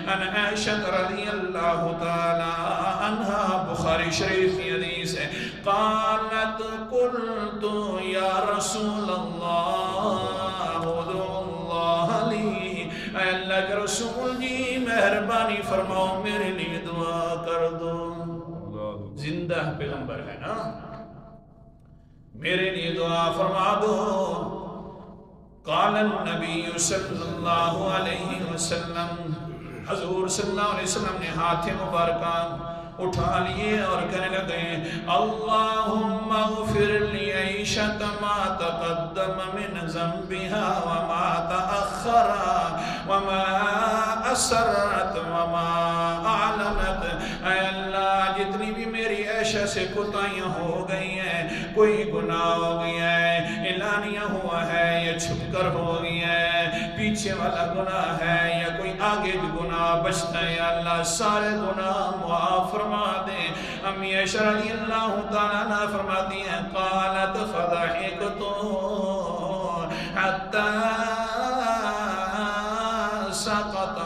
ان عائشہ رضی اللہ تعالی عنہ بخاری شریف کی حدیث ہے قالت قلت یا رسول اللہ ادعو اللہ لی اے اللہ کے رسول جی مہربانی فرماؤ میرے لیے دعا کر دو زندہ پیغمبر ہے نا میرے لیے دعا فرما دو قال النبی صلی اللہ علیہ وسلم حضور صلی اللہ علیہ وسلم نے ہاتھ مبارکہ اٹھا لیے اور کہنے لگے اللہم اغفر لی عیشت ما تقدم من ذنبها وما تأخر وما اسرت وما اعلنت اے اللہ جتنی بھی میری عیشہ سے کوتاہیاں ہو گئی ہیں کوئی گناہ ہو گیا ہے اعلانیہ ہوا ہے یا چھپ کر ہو گیا ہے پیچھے والا گناہ ہے یا کوئی آگے جو گناہ بچتا ہے یا اللہ سارے گناہ معاف فرما دے امی عائشہ رضی اللہ تعالیٰ عنہ فرماتی ہیں قالت فضحکت حتی سقط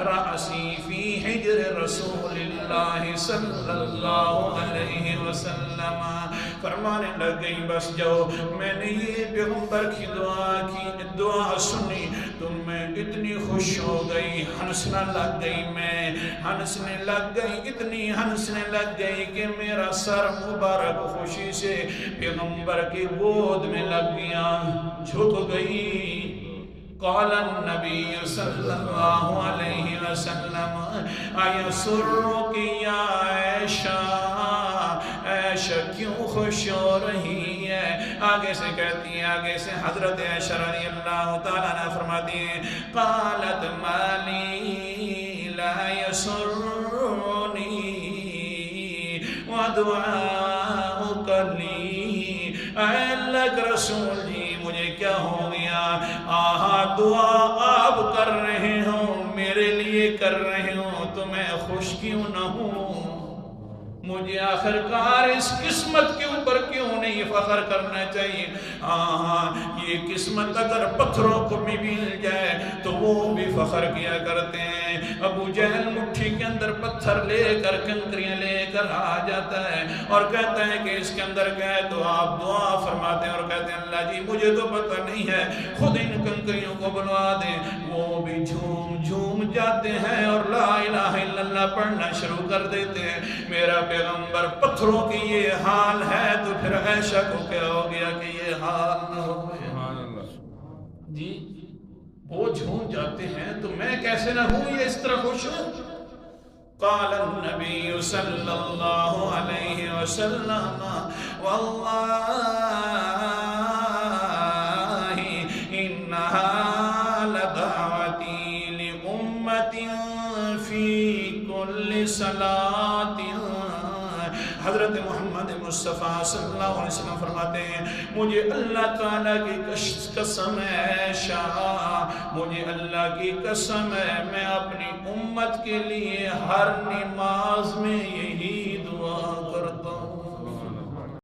رأسی فی حجر رسول اللہ صلی اللہ علیہ وسلم فرمانے لگ گئی بس جو میں نے یہ پیغمبر کی دعا سنی تو میں اتنی خوش ہو گئی ہنسنا لگ گئی میں ہنسنے لگ گئی اتنی ہنسنے لگ گئی کہ میرا سر مبارک خوشی سے پیغمبر کی گود میں لگ گیا جھک گئی قال النبی صلی اللہ علیہ وسلم ایسرک یا عائشہ عائشہ کیوں خوش ہو رہی ہے آگے سے کہتی ہے آگے سے حضرت عائشہ رضی اللہ تعالیٰ عنہ فرماتی ہے قالت مالی لا یسرنی ودعاؤک لی اے اللہ کے رسول جی مجھے کیا ہو گیا آہا دعا آپ کر رہے ہوں میرے لیے کر رہے ہوں تو میں خوش کیوں نہ ہوں مجھے آخرکار اس قسمت کے اوپر کیوں نہیں فخر کرنا چاہیے یہ قسمت اگر پتھروں کو بھی مل جائے تو وہ بھی فخر کیا کرتے ہیں ابو جہل مٹھی کے اندر پتھر لے کر کنکریاں لے کر آ جاتا ہے اور کہتا ہے کہ اس کے اندر گئے تو آپ دعا فرماتے ہیں اور کہتے ہیں اللہ جی مجھے تو پتہ نہیں ہے خود ان کنکریوں کو بلوا دیں وہ بھی جھوم جھوم جاتے ہیں اور لا الہ الا اللہ پڑھنا شروع کر دیتے ہیں میرا پیغمبر پتھروں کی یہ حال ہے تو پھر عائشہ کو کیا ہو گیا کہ یہ حال نہ ہو جی وہ جھوم جاتے ہیں تو میں کیسے نہ ہوں یہ اس طرح خوش ہوں قال النبی صلی اللہ علیہ وسلم واللہ انہا لدعوتی لأمت فی کل صلاة حضرت محمد مصطفیٰ صلی اللہ علیہ وسلم فرماتے ہیں مجھے اللہ تعالیٰ کی قسم ہے شاہ مجھے اللہ کی قسم ہے میں اپنی امت کے لیے ہر نماز میں یہی دعا کرتا ہوں